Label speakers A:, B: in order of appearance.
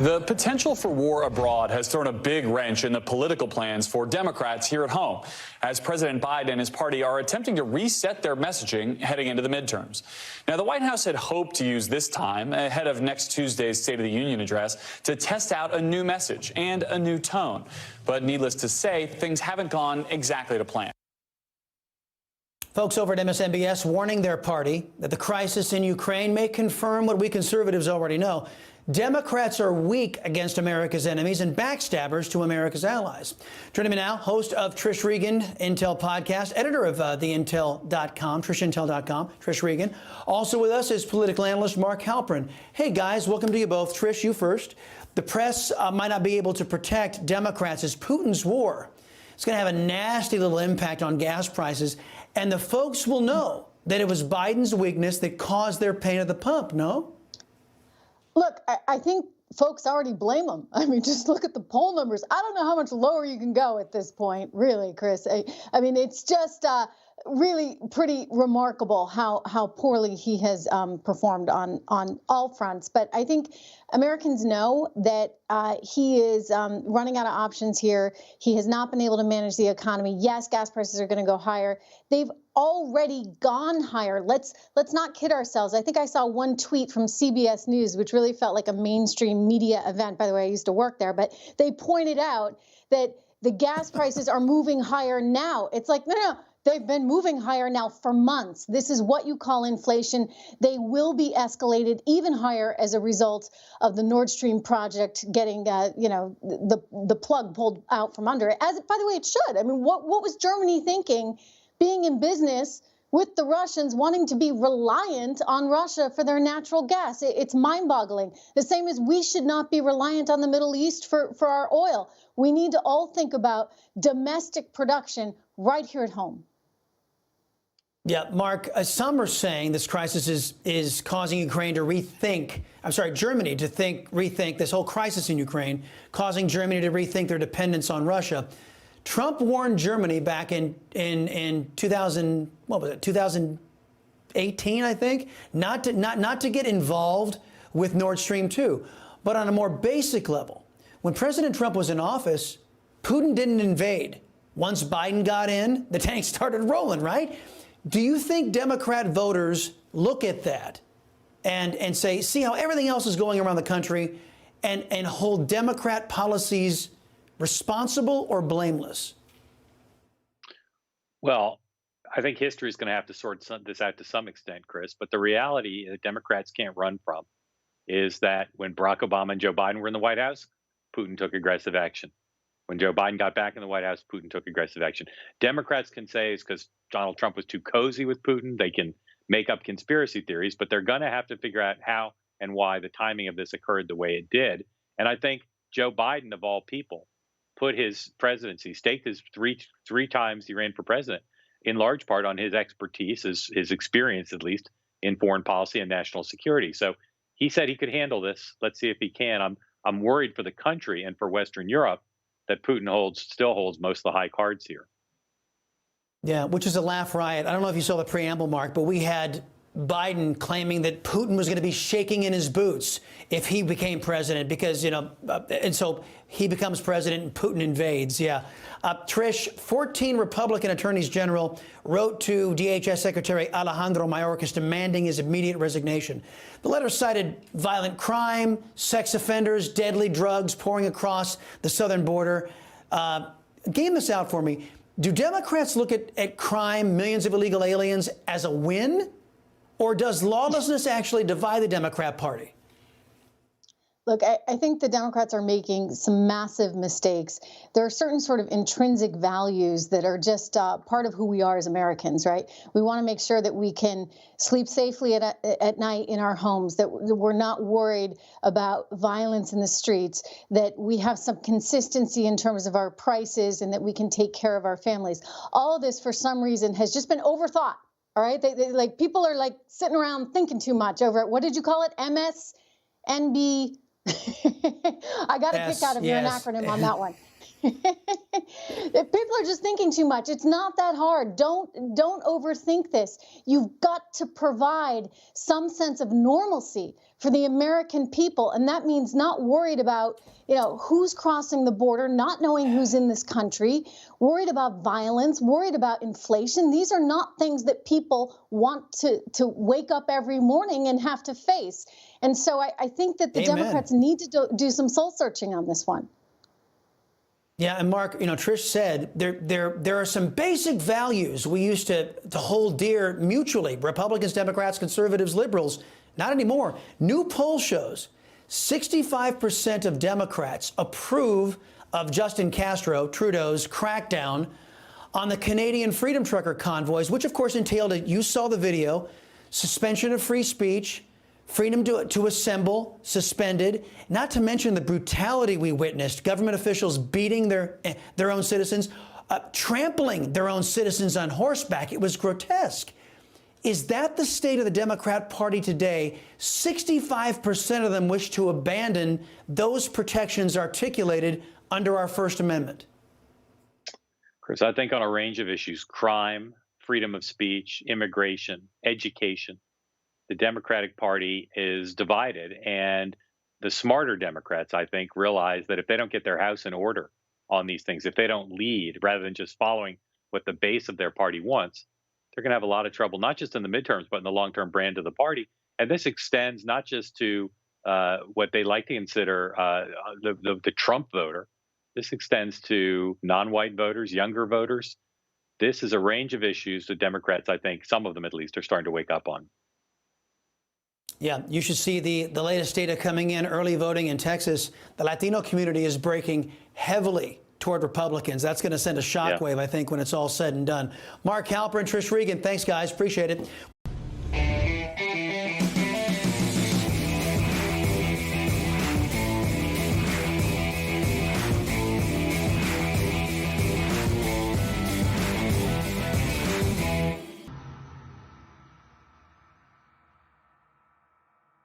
A: The potential for war abroad has thrown a big wrench in the political plans for Democrats here at home, as President Biden and his party are attempting to reset their messaging heading into the midterms. Now, the White House had hoped to use this time, ahead of next Tuesday's State of the Union address, to test out a new message and a new tone. But needless to say, things haven't gone exactly to plan.
B: Folks over at MSNBS warning their party that the crisis in Ukraine may confirm what we conservatives already know. Democrats are weak against America's enemies and backstabbers to America's allies. Joining me now, host of Trish Regan Intel podcast, editor of theintel.com, trishintel.com, Trish Regan. Also with us is political analyst Mark Halperin. Hey guys, welcome to you both. Trish, you first. The press might not be able to protect Democrats as Putin's war. It's going to have a nasty little impact on gas prices, and the folks will know that it was Biden's weakness that caused their pain at the pump, no?
C: Look, I think folks already blame him. I mean, just look at the poll numbers. I don't know how much lower you can go at this point, really, Chris. I mean, it's just really pretty remarkable how poorly he has performed on all fronts. But I think Americans know that he is running out of options here. He has not been able to manage the economy. Yes, gas prices are going to go higher. They've already gone higher. Let's not kid ourselves. I think I saw one tweet from CBS News, which really felt like a mainstream media event. By the way, I used to work there, but they pointed out that the gas prices are moving higher now. It's like, no. They've been moving higher now for months. This is what you call inflation. They will be escalated even higher as a result of the Nord Stream project getting, the plug pulled out from under it. As, by the way, it should. I mean, what was Germany thinking, being in business with the Russians, wanting to be reliant on Russia for their natural gas? It's mind-boggling. The same as we should not be reliant on the Middle East for our oil. We need to all think about domestic production right here at home.
B: Yeah, Mark, some are saying this crisis is causing Ukraine to Germany to rethink this whole crisis in Ukraine, causing Germany to rethink their dependence on Russia. Trump warned Germany back in 2018, I think, not to get involved with Nord Stream 2. But on a more basic level, when President Trump was in office, Putin didn't invade. Once Biden got in, the tanks started rolling, right? Do you think Democrat voters look at that and say, see how everything else is going around the country, and hold Democrat policies responsible or blameless?
D: Well, I think history is going to have to sort this out to some extent, Chris. But the reality that Democrats can't run from is that when Barack Obama and Joe Biden were in the White House, Putin took aggressive action. When Joe Biden got back in the White House, Putin took aggressive action. Democrats can say it's because Donald Trump was too cozy with Putin. They can make up conspiracy theories, but they're going to have to figure out how and why the timing of this occurred the way it did. And I think Joe Biden, of all people, put his presidency, staked his three times he ran for president, in large part on his expertise, his experience, at least, in foreign policy and national security. So he said he could handle this. Let's see if he can. I'm worried for the country and for Western Europe that Putin still holds most of the high cards here.
B: Yeah, which is a laugh riot. I don't know if you saw the preamble, Mark, but we had Biden claiming that Putin was going to be shaking in his boots if he became president because, and so he becomes president and Putin invades. Yeah. Trish, 14 Republican attorneys general wrote to DHS Secretary Alejandro Mayorkas demanding his immediate resignation. The letter cited violent crime, sex offenders, deadly drugs pouring across the southern border. Game this out for me. Do Democrats look at crime, millions of illegal aliens, as a win? Or does lawlessness actually divide the Democrat Party?
C: Look, I think the Democrats are making some massive mistakes. There are certain sort of intrinsic values that are just part of who we are as Americans, right? We want to make sure that we can sleep safely at night in our homes, that we're not worried about violence in the streets, that we have some consistency in terms of our prices, and that we can take care of our families. All of this, for some reason, has just been overthought. All right, like people are like sitting around thinking too much over it. What did you call it? MSNB. I got a kick out of your acronym on that one. People are just thinking too much. It's not that hard. Don't overthink this. You've got to provide some sense of normalcy for the American people, and that means not worried about, who's crossing the border, not knowing who's in this country, worried about violence, worried about inflation. These are not things that people want to wake up every morning and have to face. And so I think that the Democrats need to do some soul searching on this one.
B: Yeah, and Mark, Trish said there are some basic values we used to hold dear mutually. Republicans, Democrats, conservatives, liberals. Not anymore. New poll shows 65% of Democrats approve of Justin Trudeau's crackdown on the Canadian Freedom Trucker convoys, which of course entailed, you saw the video, suspension of free speech, freedom to assemble, suspended, not to mention the brutality we witnessed, government officials beating their own citizens, trampling their own citizens on horseback. It was grotesque. Is that the state of the Democrat Party today? 65% of them wish to abandon those protections articulated under our First Amendment.
D: Chris, I think on a range of issues, crime, freedom of speech, immigration, education, the Democratic Party is divided. And the smarter Democrats, I think, realize that if they don't get their house in order on these things, if they don't lead rather than just following what the base of their party wants, they're going to have a lot of trouble, not just in the midterms, but in the long-term brand of the party. And this extends not just to what they like to consider the Trump voter. This extends to non-white voters, younger voters. This is a range of issues that Democrats, I think, some of them at least, are starting to wake up on.
B: Yeah, you should see the latest data coming in, early voting in Texas. The Latino community is breaking heavily toward Republicans. That's going to send a shockwave, I think, when it's all said and done. Mark Halperin, Trish Regan, thanks, guys. Appreciate it.